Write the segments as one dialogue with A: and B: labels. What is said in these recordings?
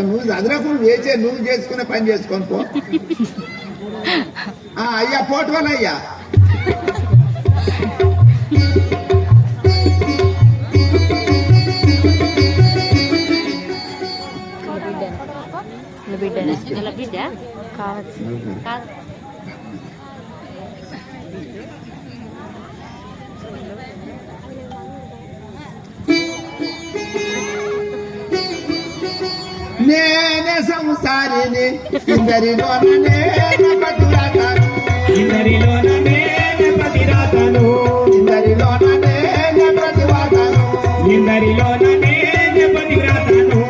A: నువ్వు చదువుకుని వేచే నువ్వు చేసుకునే పని చేసుకొని పో. అయ్యా పోటువనయ్యా
B: బిడ్డ కావచ్చు కాదు.
A: నేనే సంసారిని ఇందరిలోనే పతిరాతాను ఇందరిలోనే ప్రతివాతాను ఇందరిలోనే ప్రతివాతాను ఇందరిలోనే ప్రతివ్రాతాను.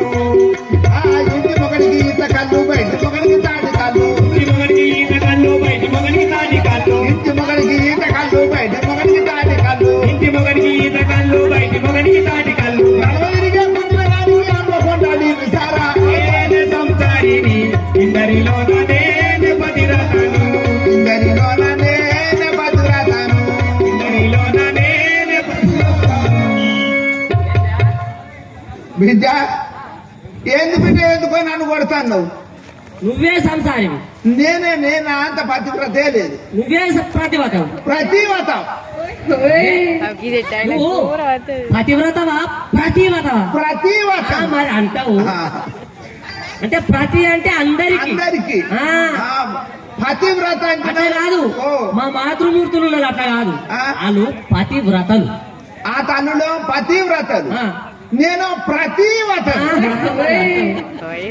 A: ఇంటి మొగడికి ఈత కళ్ళు బయట మొగడికి తాడి కళ్ళు ఇంటి మొగడికి ఈత కళ్ళు బయట మొగడికి తాడి కళ్ళు ఇంటి మొగడికి ఈత కళ్ళు బయట మొగడికి తాడి కళ్ళు ఇంటి మొగడికి ఈత కళ్ళు బయట మొగడికి తాడి కళ్ళు. ఇందరిలోనే పతిరాతాను ఇందరిలోనే పతిరాతాను ఇందరిలోనే బిడ్డ ఏంది బిడ్డ ఎందుకో నన్ను కొడతాను.
C: నువ్వే సంసారి
A: నేనా అంత పతివ్రతే లేదు.
C: నువ్వే ప్రతివ్రతం
A: ప్రతివ్రతం
C: పతివ్రతవా ప్రతివ్రతవా
A: ప్రతివ్రతం
C: మరి అంటావు. అంటే ప్రతి అంటే అందరికి
A: పతివ్రత
C: అట్లా కాదు. మా మాతృమూర్తులు ఉన్నారు అట్లా కాదు. వాళ్ళు పతివ్రతలు.
A: ఆ తల్లులో పతివ్రతలు నేను ప్రతివ్రతను.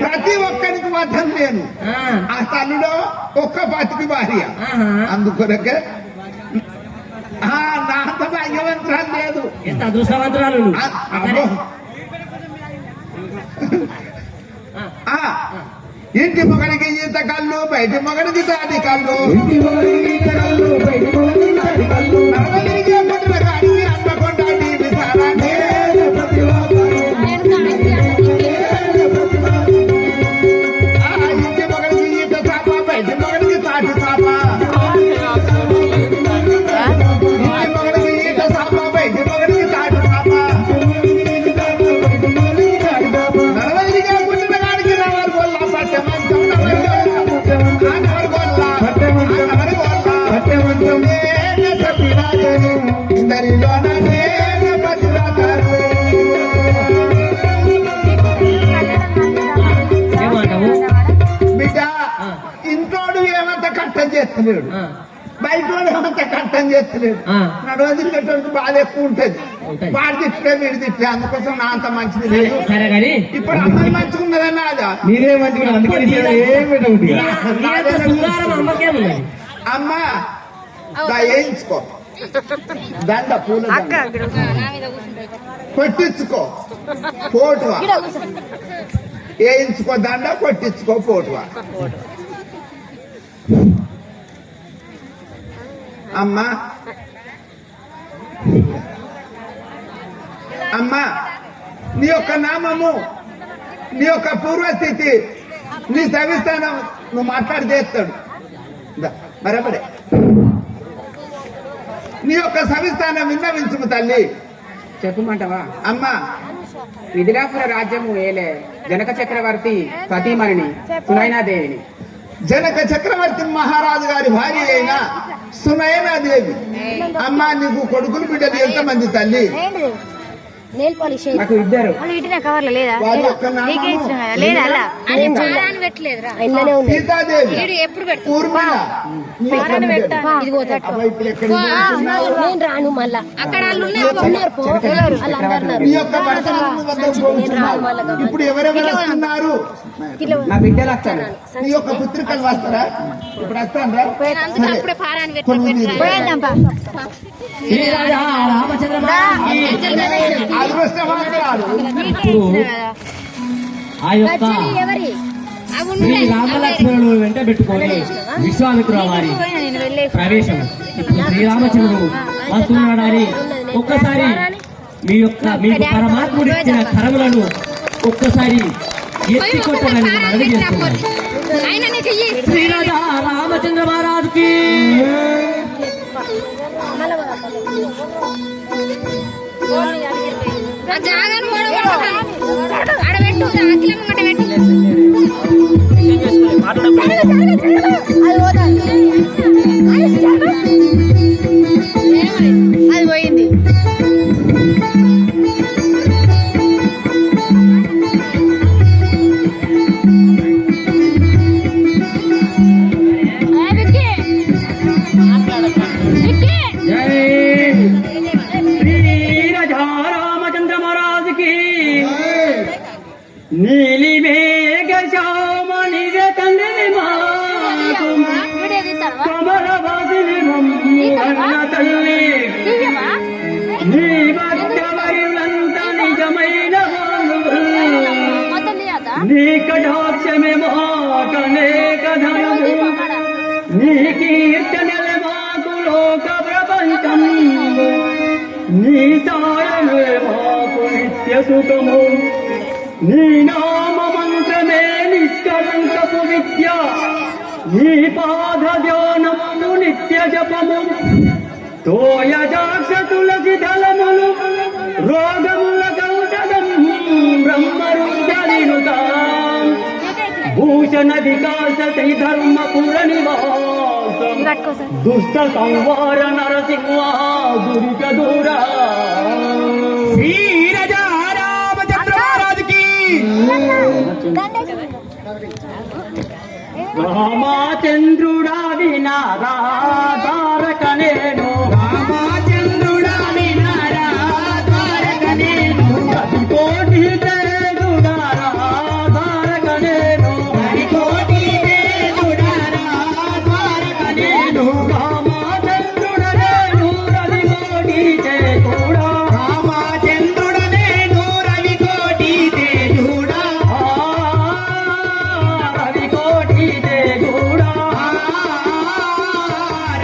A: ప్రతి ఒక్కరికి వతం నేను. ఆ తల్లులో ఒక్క పతికి భార్య. అందుకొరకే నా అంత భాగ్యవంతురాలు లేదు.
C: ఎంత అదృష్టవంతురాలు.
A: ఇంటి మొగడికి ఈత కళ్ళు బయట మొగడికి తాటి కళ్ళు ఇంటి మొగడికి ఈత కళ్ళు బయట మొగడికి తాటి కళ్ళు నడవలిగే పుట్టిన గాడికి అమ్మకొండాటి విసారాన్ని ఇంటి మొగడికి ఈత చాప బయట మొగడికి తాటి చాప ఇంటి మొగడికి ఈత చాప బయట మొగడికి తాటి చాప నడవలిగే పుట్టిన గాడికి నవరు గొల్ల బిడ్డ ఇంట్లోడు ఏమంత కట్టం చేస్తలేడు, బయట ఏమంత కట్టం చేస్తలేడు. నడవదిలేటువంటి బాధ ఎక్కువ ఉంటది. వాడు తిట్టే వీడు తిట్టే అందుకోసం నా అంత మంచిది లేదు. ఇప్పుడు అమ్మాయి మంచిగా ఉన్నదన్నా అదా
D: మీరే మంచిగా
A: అమ్మా వేయించుకో దండ పూల కొట్టించుకో పోటువా వేయించుకో దండ కొట్టించుకో పోటువా. అమ్మా అమ్మా నీ యొక్క నామము నీ యొక్క పూర్వస్థితి నీ సవిస్థానం నువ్వు మాట్లాడితే ఎత్తాడు బరబరే. నీ యొక్క సవిస్థానం విన్నవించుము తల్లి.
E: చెప్పమంటావా
A: అమ్మా?
E: మిథిలాపుర రాజ్యము ఏలే జనక చక్రవర్తి సతీమణిని సునైనాదేవిని.
A: జనక చక్రవర్తి మహారాజు గారి భార్య అయిన సునయనాదేవి. అమ్మా నీకు కొడుకులు బిడ్డలు ఎంతమంది తల్లి?
E: నాకు ఇద్దరు.
A: వారి యొక్క సీతాదేవి ఊర్మిళ.
B: రాను మళ్ళా
A: ఈ యొక్క ఇప్పుడు ఎవరెవరు వస్తున్నారు?
E: నా బిడ్డలు వస్తాను.
A: నీ యొక్క పుత్రికలు వస్తారా? ఇప్పుడు వస్తాను
C: ఆ యొక్క శ్రీ రామలక్ష్మణుడు వెంట పెట్టుకొని విశ్వామిత్ర వారి ప్రవేశం. ఇప్పుడు శ్రీరామచంద్రుడు వస్తున్నాడని ఒక్కసారి మీకు పరమాత్ముడు ఇచ్చిన కరములను ఒక్కసారి ఎత్తి కొట్టనని మనవి చేస్తున్నాను. శ్రీ రాజా రామచంద్ర మహారాజుకి
B: అది పోయింది.
C: నీలి మేఘ శ్యామని తండ్రి మాకు కమలవాసిని అన్న తల్లి నీ భక్తవరులంతా నిజమైన నీ కటాక్షమే మాకనేక ధనము నీ కీర్తనలే మాకు లోక ప్రపంచం నీ సాయమే మాకు నిత్య సుఖము నీ నామ మంత్రమే నిష్కలంకపు విద్య నీ పాద ధ్యానము నిత్య జపము తోయజాక్ష తులసి దళములు రోగముల కౌషధం బ్రహ్మరుద్రనినుత భూషణ వికాస శ్రీ ధర్మపుర నివాసం దుష్ట సంవార నరసింహ దురిత దూరా
A: శ్రీ రాజా రామచంద్ర మహారాజుకి
C: రామచంద్రుడా వినారా తారక నేను
A: రామచంద్రుడా వినారా తారక నేను
C: కోటి తేజుడారా తారక నేను
A: కోటి తేజుడారా తారక నేను
C: రామచంద్రుడ నేను రవి కోటి తేజుడా
A: రామచంద్రుడ నేను రవి కోటి తేజుడా
C: రవి కోటి తేజుడా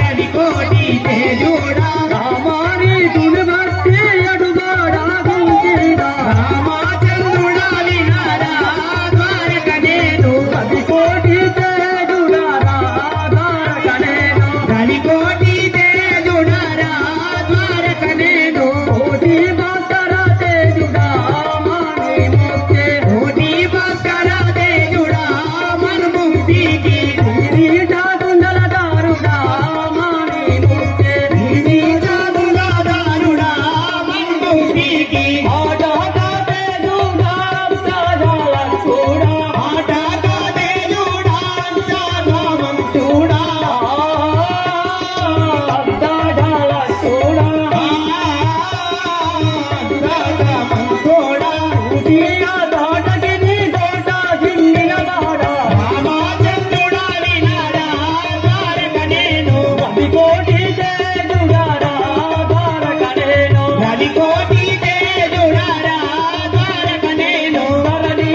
A: రవి కోటి తేజుడా
C: రామాని తుని భక్తి అడుగాడా గుంజిడా
A: రామచంద్రుడా వినారా తారక నేను
C: రవి కోటి తేజుడారా తారక నేను
A: రవి కోటి తేజుడారా తారక నేను
C: కోటి భాస్కర తేజుడా మాని ముక్తే
A: కోటి భాస్కర తేజుడా మన్ముక్తికి
C: కిరీట కుండలదారుడా మాని ముక్తే
A: జాదులాదారుడా మన్ముక్తికి
C: ఆటాట తేజుడా సాజాల చూడా
A: ఆటాట తేజుడా సాగవంతుడా
C: సాజాల చూడా
A: సాగవంతుడా
C: ఉదియ దాటకి నీ తోట జింగిన దాడా
A: రామచంద్రుడా వినారా తారక నేను
C: రవి కోటి తేజుడారా తారక నేను
A: రవి కోటి తేజుడారా తారక నేను
C: ధరణి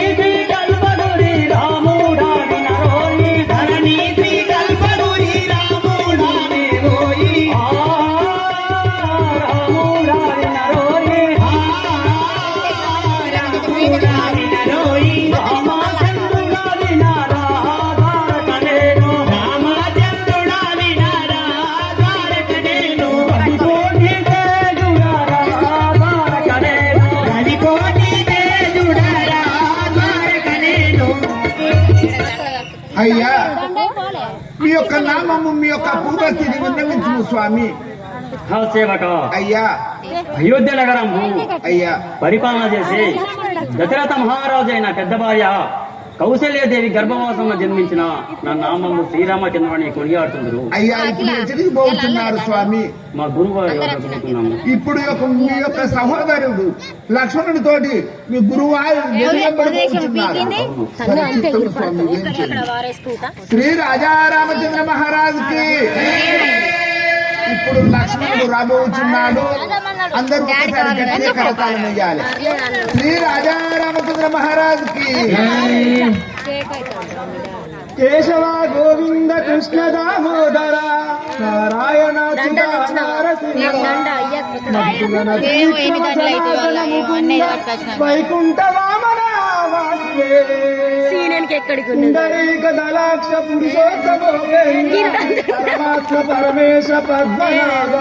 C: కల్పదురి రాముడా వినరోయి
A: ధరణి శ్రీ కల్పడురి రాముడా దేవోయి
C: రాముడా వినరోయి
A: రాముడా వినరోయి
C: రామచంద్రుడా వినారా తారక నేను
A: రామచంద్రుడా వినారా తారక నేను
C: రవి కోటి తేజుడారా తారక నేను
A: రవి కోటి తేజుడారా తారక నేను అయ్యా మీ యొక్క నామము మీ యొక్క పూర్వస్థితి విన్నవించుము స్వామి
C: హా సేవక
A: అయ్యా
C: అయోధ్య నగరము
A: అయ్యా
C: పరిపాలన చేసి దశరథ మహారాజు అయిన పెద్ద భార్య కౌశల్యదేవి గర్భవాసంలో జన్మించిన నా నామము శ్రీరామచంద్రుని కొనియాడుతుందరు.
A: అయ్యా ఇప్పుడు ఎక్కడికి పోతున్నారు స్వామి?
C: మా గురువు ఎవరుతున్నాము.
A: ఇప్పుడు మీ యొక్క సహోదరుడు లక్ష్మణుడి తోటి మీ గురువు శ్రీ రాజా రామచంద్ర మహారాజుకి ఇప్పుడు లక్ష్మణుడు రాబోతున్నాడు. అందరూ ఒకసారి గట్టిగా కరతాళం వేయాలి. శ్రీ రాజా రామచంద్ర మహారాజుకి కేశవ గోవింద కృష్ణ దామోదర నారాయణ వైకుంఠ వామన వాసుదేవ
B: ఇంకెక్కడికి
A: దళాక్ష పురుషోత్తమో పరమాత్మ పరమేశ పద్మనాభ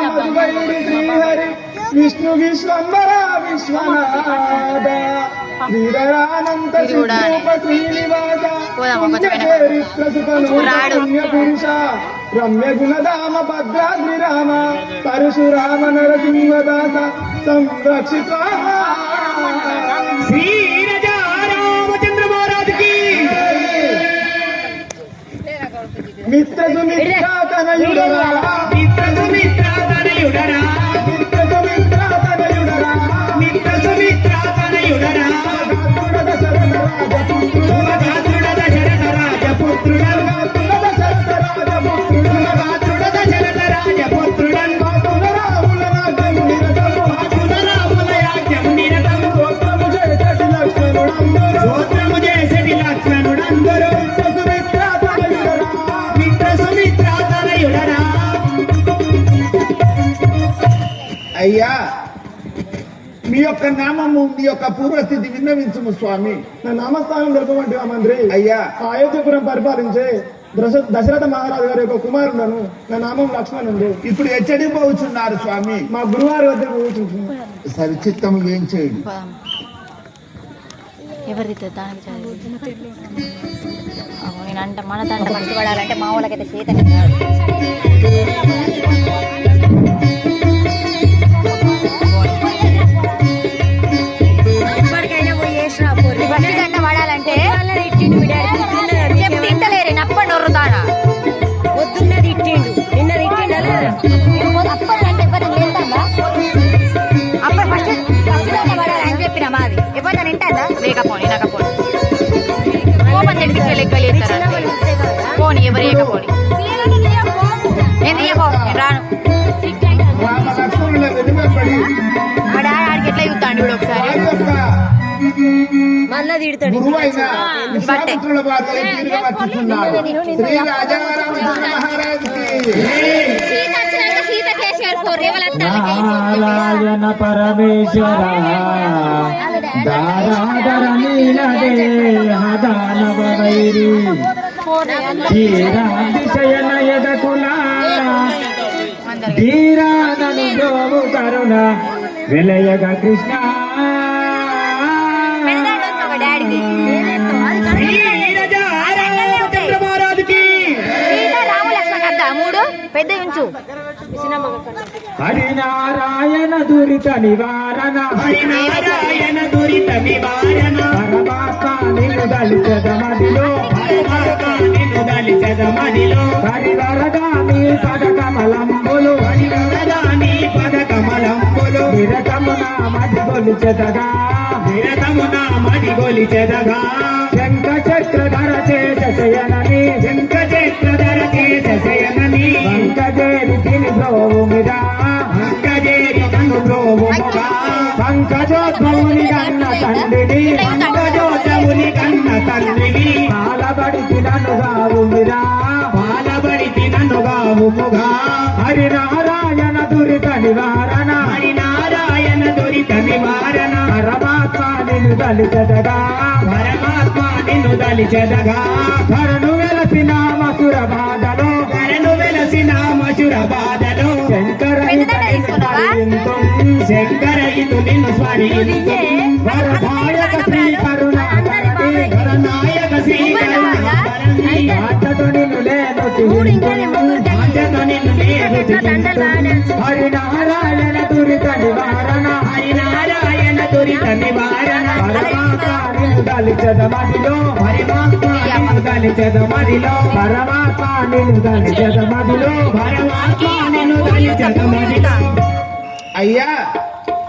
A: మధువైరి శ్రీహరి విష్ణు విశ్వంబర విశ్వనాథ వీరానంత శ్రీరూప శ్రీనివాస పురుష రమ్య గుణధామ భద్రాద్రి రామ పరశురామ నరసింహదాస సంరక్షిత శ్రీ రామచంద్ర మహారాజ్ కి మిత్ర సుమిత్రాతనయుడరా మిత్ర సుమిత్రాతనయుడరా మిత్ర సుమిత్రాతనయుడరా మిత్ర సుమిత్రాతనయుడరా అయ్యా మీ యొక్క నామము మీ యొక్క పూర్వస్థితి విన్నవించుము స్వామి.
D: నా నామస్థానం తెలుపమంటే మంత్రి
A: అయ్యా
D: అయోధ్యపురం పరిపాలించే దశరథ మహారాజు గారి యొక్క కుమారులను. నా నామం లక్ష్మణుడు.
A: ఇప్పుడు ఎచ్చడి పోవుచున్నారు స్వామి?
D: మా గురువారి వద్ద కూర్చుంటున్నాను.
A: సరి చిత్తము ఏం చేయండి.
B: ఎవరిది దానికి నేనంట మన దంట కష్టపడాలంటే మా వాళ్ళకైతే చేత దండ పడాలంటే తింటలేరు నప్పటి నొర్రుతాడా పొద్దున్నది ఇట్టిండు నిన్నది ఇట్టిండు అప్పటి అంటే అప్పుడు ఫస్ట్ పడాలని చెప్పిన మాది ఎప్పుడు తింటాదా లేకపోని నాకపోని కోపం తెడిపించే లెక్కలు పోని ఎవరు ఏకపోని నేను తీయకో రాను
A: రామ లక్ష్మణుల వెనుకబడి
B: మా డాడీ ఆడికి ఎట్లా చూస్తాడు ఇప్పుడు ఒకసారి మళ్ళా తిడతాడు
A: గురువైన విశ్వామిత్రుల వారు తీరుగా వచ్చుచున్నారు. శ్రీ రాజారామచంద్ర మహారాజ్ కి
D: నారాయణ పరమేశ్వర దారాధర నీలదేహదానవ వైరి ధీరాతిశయన యదకుల ధీరానను గోవు కరుణ విలయగ కృష్ణ
B: పెద్ద ఉంచు
D: హరినారాయణ దురిత నివారణ
A: హరినారాయణ దురిత నివారణ
D: పరమాత్మ నిన్ను దళితమదిలో హరివరదాని పదకమలంబులు నిరతమున మదిగొలిచెదగా శంఖ చక్రధర శేషయనని పంకజేరి తిని బ్రోవుమిదా పంకజోద్భవుని కన్న తండ్రిని పాలబడి తిననుగావుమిరా హరినారాయణ దురిత నివారణ పరమాత్మ నిన్ను దలిచెదగా ధరను వెలసిన మసుర బాధలో శంకర ఇటు నిన్ను స్మరింతు వరదాయక శ్రీ కరుణాకరనాయక శ్రీ ఆటతో నిన్ను లేదు హరినారాయణ దురిత నివారణ పరమాత్మ నిన్ను దలిచెదమదిలో
A: అయ్యా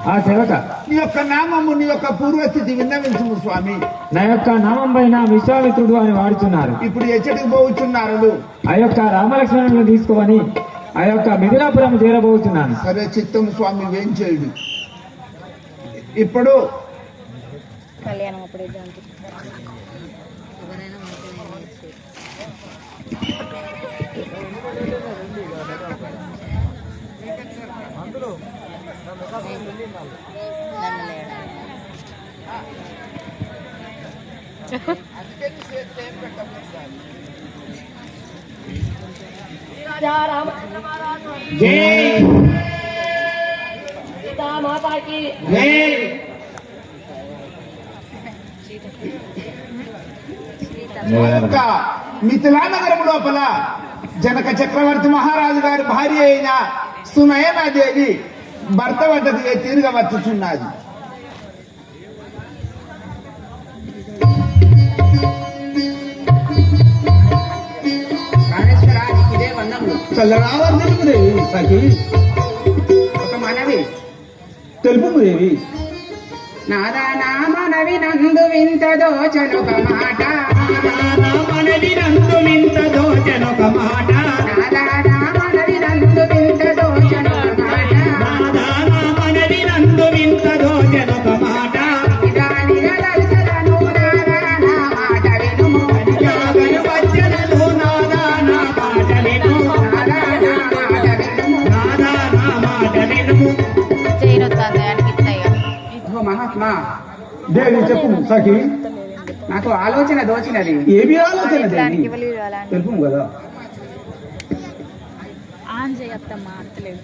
D: ఆ సేవక
A: నీ యొక్క నామము నీ యొక్క పూర్వస్థితి విన్నవించుము స్వామి.
D: నా యొక్క నామం పైన విశ్వామిత్రుడు అని వాడుచున్నారు.
A: ఇప్పుడు ఎచ్చటికి పోవుచున్నారు?
D: ఆ యొక్క రామలక్ష్మణులను తీసుకొని ఆ యొక్క మిథిలాపురం చేరబోతున్నాను.
A: సరే చిత్తం స్వామి ఏం చేయుడు. ఇప్పుడు
B: కళ్యాణం అప్పుడు
A: యొక్క మిథిలా నగరం లోపల జనక చక్రవర్తి మహారాజు గారి భార్య అయిన సునయనాదేవి భర్త వద్దకు తీరుగా వచ్చుచున్నది.
E: ఇదే వందములు.
D: చల్లరావర్దేవి సఖి
E: ఒక మనవి
D: తెలుపు దేవి.
E: నాదా నా మనవి నందు వింత దోచనొక మాట.
C: మనవి నందు వింత దోచనొక మాట.
E: నాదా నా మనవి నందు వింత దోచనొక మాట.
C: మనవి నందు వింత దోచనొక మాట.
E: ఇదాని గలసలను నాదా నా మాట వినుము.
C: యాగను వచ్చనను నాదా నా మాట వినుము.
E: నాదా నా మాట వినుము.
C: నాదా నా మాట వినుము.
B: చేయనొద్దాను ఆయనకి ఇస్తాయి
E: ఓ మహాత్మా,
D: దేవి చెప్పు సఖి.
E: నాకు ఆలోచన దోచినది.
D: ఏమి ఆలోచన దేవి?
B: ఇట్లాంటికి ఇవ్వలేదు అలాంటి
D: తెలుపు కదా.
B: ఆన్ చేయత్తమ్మా అంతలేదు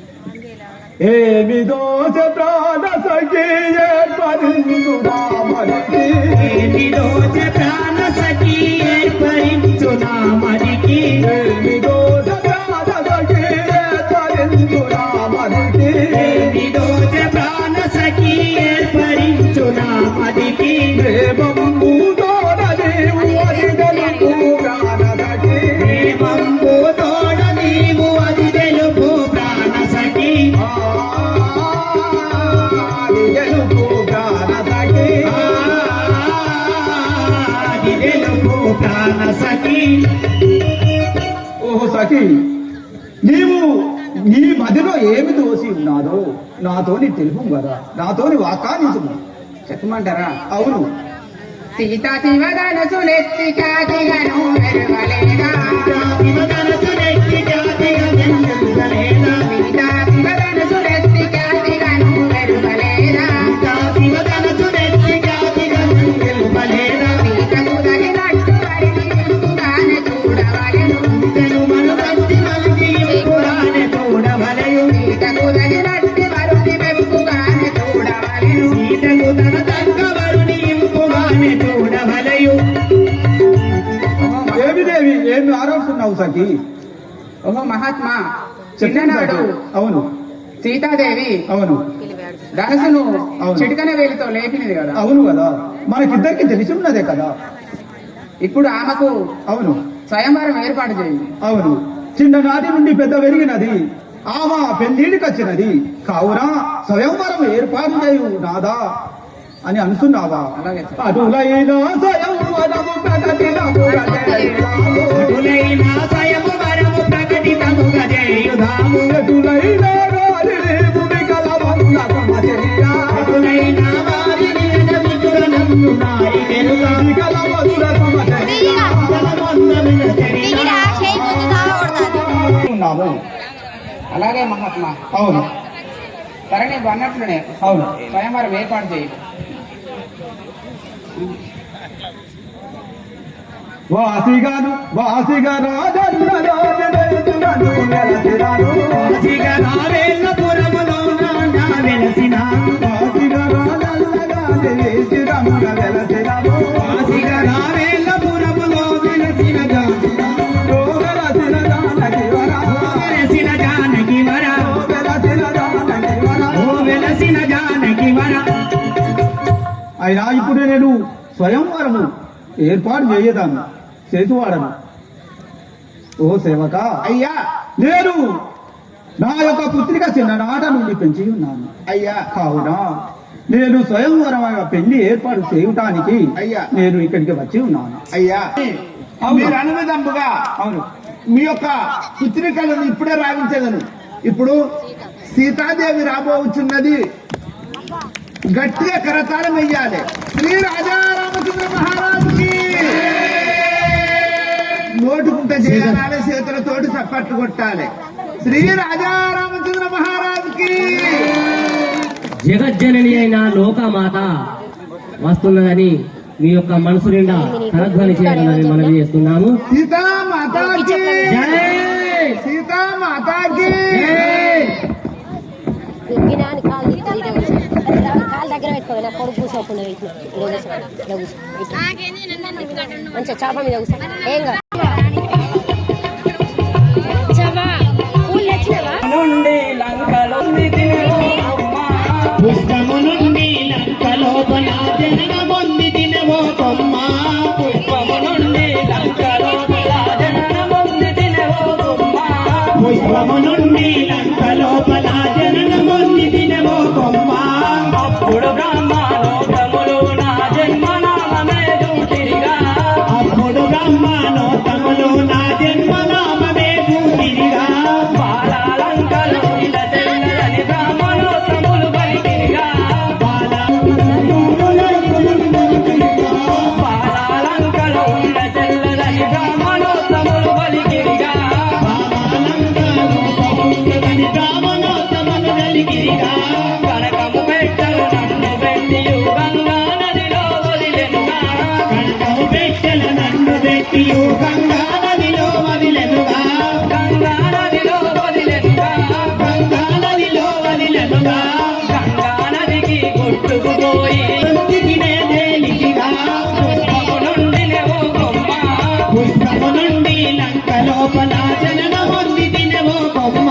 D: ఏమి దోచ ప్రాణ సఖి ఏర్పరించునా మరికి.
C: ఏమి దోచ ప్రాణ సఖి ఏర్పరించునా మరికి.
D: ఏమి దోచ ప్రాణ సఖి ఏర్పరించునా మరికి.
C: ఏమి దోచ ప్రాణ సఖి ఏర్పరించునా మరికి.
D: ప్రేమము తోడ నీవు అది తెలుపు ప్రాణ సఖి.
C: ప్రేమంబు తోడ నీవు అది తెలుపు ప్రాణ సఖి.
D: అది తెలుపు ప్రాణ సఖి.
C: అది తెలుపు ప్రాణ సఖి.
D: ఓహో సఖి, నీవు నీ మదిలో ఏమి దోసి ఉన్నాదో నాతోని తెలుపు కదా. నాతోని వాకానించు.
E: చెప్పమంటారా?
D: అవును.
E: సీతా శివధనసు నెత్తికాతిగను వెరువలేదా.
C: శివధనసు నెత్తికాతిగా వెలుగులేదా.
E: సీతా శివధనసు నెత్తికాతిగను వెరువలేదా.
C: శివధనసు నెత్తికాతిగా వెలుగులేదా.
E: సీతకు తగినట్టు వరిని ఇంపుగానే చూడవలెను.
C: తెను మనుగట్టి మలికి ఇంపుగానే చూడవలెను.
E: సీతకు తగినట్టు వరుని వెంపుగానే చూడవలెను.
C: సీతకు తన తగ్గ వరుని ఇంపుగానే చూడవలెను.
D: ఏమి దేవి ఏమి ఆరోపిస్తున్నావు సఖి?
E: ఓహో మహాత్మా,
D: చెప్పు
E: చిన్ననాడు
D: సఖి. అవును
E: సీతాదేవి
D: అవును
E: ధనసును
D: అవును.
E: చిటికన వేలితో లేపినది కదా.
D: అవును కదా. మనకిద్దరికి తెలిసి ఉన్నదే కదా.
E: ఇప్పుడు ఆమెకు
D: అవును
E: స్వయంవరం ఏర్పాటు చేయండి.
D: అవును. చిన్ననాటి నుండి పెద్ద పెరిగినది. ఆమె పెళ్లిడికి వచ్చినది కావున స్వయంవరం ఏర్పాటు చేయు నాదా అని అనుకున్నావా?
E: అలాగే.
D: అటులైన స్వయంవరము ప్రకటితముగా చేయుదాము.
C: అటులైన స్వయంవరము ప్రకటితముగా చేయుదాము.
D: ఎటులైన వారిని భూమికల వందకమ చెయ్యా.
C: అటులైన వారిని ఎడమితులనందు నారి వెరుగా.
D: భూమికల వందకమ చెయ్యా.
C: వందముల చరిత.
D: ఉన్నాము.
E: అలాగే మహాత్మా,
D: అవును
E: సరే నీకు అన్నట్లునే
D: అవును.
E: స్వయంవరం ఏర్పాటు చేయి.
D: వాసిగా రాజన్న రాజు వెలసినాను.
C: వాసిగా రావేళ్ళపురములోన నా వెలసినాను.
D: వాసిగా రాజన్నగా నిలిచిరమ్మ వెలసినాను.
C: వాసిగా రావేళ్ళపురములో వెలసిన
D: ఓ వెలసిన జానకి వరా.
C: వెలసిన జానకి వర.
D: ఓ వెలసిన జానకి వరా.
C: ఓ వెలసిన జానకి వర.
D: అయినా ఇప్పుడు నేను స్వయంవరము ఏర్పాటు చేయదాను చేసివాడను. ఓ సేవక,
A: అయ్యా
D: నేను నా యొక్క పుత్రిక చిన్ననాట నుండి పెంచి ఉన్నాను.
A: అయ్యా
D: కావున నేను స్వయంవరం పెళ్లి ఏర్పాటు చేయటానికి
A: అయ్యా.
D: నేను ఇక్కడికి వచ్చి ఉన్నాను.
A: అయ్యా
D: అవును.
A: మీరు అనుమతంపుగా
D: అవును
A: మీ యొక్క పుత్రికలను ఇప్పుడే రావించదను. ఇప్పుడు సీతాదేవి రాబోచున్నది. గట్టిగా కరతాళం వెయ్యాలి. శ్రీ రాజారామచంద్ర మహారాజుకి నోటుకుంట చేయాలి, చేతులతోటి చప్పట్లు కొట్టాలి. శ్రీ రాజారామచంద్ర మహారాజుకి.
F: జగజ్జనని అయిన లోకమాత వస్తున్నదని మీ యొక్క మనసు నిండా కరధ్వని చేయాలని మనవి చేస్తున్నాము.
A: సీతామాతాకి సీతామాతాకి
G: కాలు దగ్గర పెట్టుకోవాలి నా కొడుకు కూర్చోకుండా మంచిగా చాప మీద కూర్చో ఏం కాదు.
A: పుష్పము నుండి లంకలోపల జననమొంది తినవో కొమ్మ పుష్పము నుండి లంకలోపల జననమొంది తినవో కొమ్మ పుష్పము నుండి లంకలోపల జననమొంది తినవో కొమ్మ అప్పుడు బ్రహ్మానోత్తములు నా జన్మనామమే దూతిరిగా అప్పుడు బ్రహ్మానోత్తములు నా జన్మనామమే దూతిరిగా బాలాలంకలో ఇలా తెల్లని బ్రహ్మణోత్తములు బలికిరిగా బాలాలంకలో ఇలా తెల్లని బ్రహ్మణోత్తములు బలికిరిగా బ్రహ్మణోత్తములు బలికిరిగా కనకము పెట్టలు నన్ను పెట్టియు గంగా నదిలో వదిలెనుగా కనకము పెట్టలు నన్ను పెట్టియు గంగా నదిలో వదిలెనుగా గంగా నదిలో వదిలెనుగా గంగా నదిలో వదిలెనుగా గంగా నదికి కొట్టుకుపోయి దిగినే దేనికిగా పుష్పము నుండి నెవో కొమ్మ పుష్పము నుండి లంక లోపల జననమొంది తినవో కొమ్మ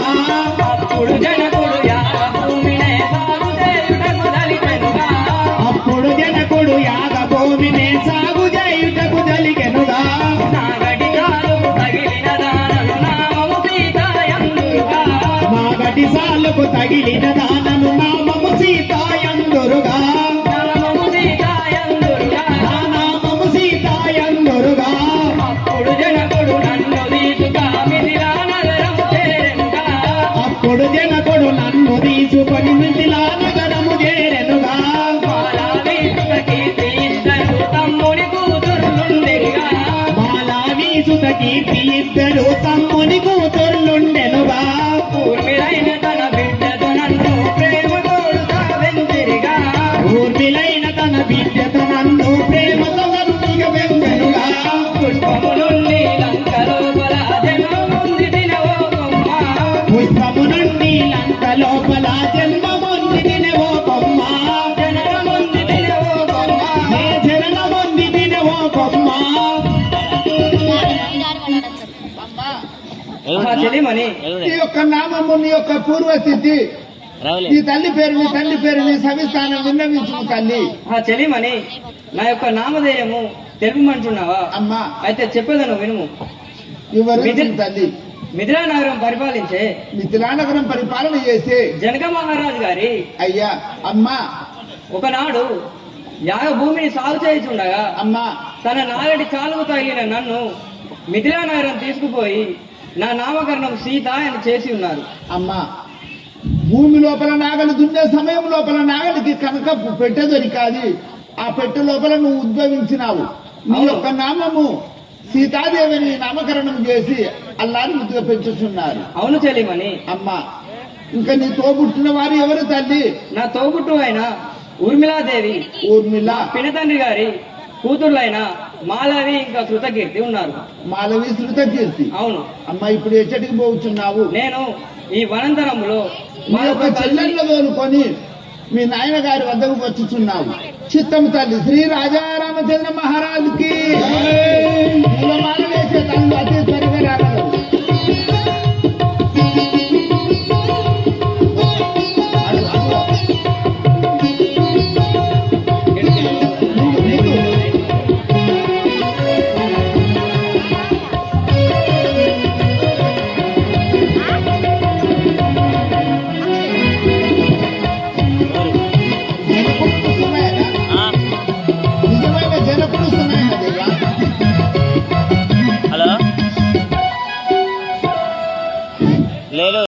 A: అప్పుడు జనకుడు యాగ భూమినే సాగు చేయుటకు దలిచెనుగా అప్పుడు జనకుడు యాగ భూమినే సాగు చేయుటకు దలిచెనుగా నాగటి కాలుకు తగిలిన దానను నామము సీతాయందురుగా నాగటి సాలుకు తగిలిన దానను నామము సీతాయందురుగా నామము సీతాయందురుగా నామము సీతాయందురుగా అప్పుడు జనకుడు నన్ను తీసుగా మిథిలా నగరము చేరెనుగా అప్పుడు జనకుడు నన్ను తీసుకొని మిథిలా నగరము చేరెనుగా బాలావీసుత కీర్తి ఇద్దరు తమ్ముని కూతుర్లుండెనుగా బాలావీసుత కీర్తి ఇద్దరు తమ్ముని కూతుర్లుండెనుగా ఊర్మిళైన తన బిడ్డతో నన్ను ప్రేమతోడుగా వెంచెరిగా ఊర్మిళైన తన బిడ్డతో నన్ను ప్రేమతో గట్టిగా వెంచెనుగా పుష్పము నుండి లంక లోపల జన్మముంది తినవో కొమ్మ పుష్పము నుండి లంక లోపల జన్మముంది తినవో కొమ్మ జననముంది తినవో కొమ్మ నే జననముంది తినవో కొమ్మ
C: చెలిమని
A: నీ యొక్క నామము నీ యొక్క పూర్వస్థితి నీ తల్లి పేరు నీ తండ్రి పేరు నీ సవిస్థానం విన్నవించు తల్లి
C: చెలిమని నా యొక్క నామధేయము తెలుపమంటున్నావా?
A: అమ్మా
C: అయితే చెప్పేదను వినుము.
A: వివరించు తల్లి.
C: మిథిలా నగరం పరిపాలించే
A: మిథిలానగరం పరిపాలన చేసే
C: జనక మహారాజు గారి
A: అయ్యా అమ్మా
C: ఒకనాడు యాగ భూమిని సాగు చేయుచుండగా
A: అమ్మా
C: తన నాగటి కాలుకు తగిలిన నన్ను మిథిలా నగరం తీసుకుపోయి నా నామకరణం సీత అని చేసి ఉన్నారు.
A: అమ్మా భూమి లోపల నాగలి దున్నే సమయం లోపల నాగలికి కనుక పెట్టె దొరికాది. ఆ పెట్టె లోపల నువ్వు ఉద్భవించినావు. నీ యొక్క నామము సీతాదేవిని నామకరణం చేసి అల్లాని ముద్దుగా పెంచుతున్నారు.
C: అవును చెలిమని.
A: అమ్మా ఇంకా నీ తోబుట్టిన వారు ఎవరు తల్లి?
C: నా తోబుట్టు అయిన ఊర్మిళాదేవి,
A: ఊర్మిళ
C: పినతండ్రి గారి కూతుర్లైన మాలవి ఇంకా కృతకీర్తి ఉన్నారు.
A: మాలవి శృతకీర్తి.
C: అవును.
A: అమ్మా ఇప్పుడు ఎచ్చటికి పోతున్నావు?
C: నేను ఈ వనంతరంలో
A: మా యొక్క చెల్లెళ్ళ తోలుకొని మీ నాయన గారి వద్దకు వచ్చుచున్నావు. చిత్తం తల్లి శ్రీ రాజారామచంద్ర మహారాజుకి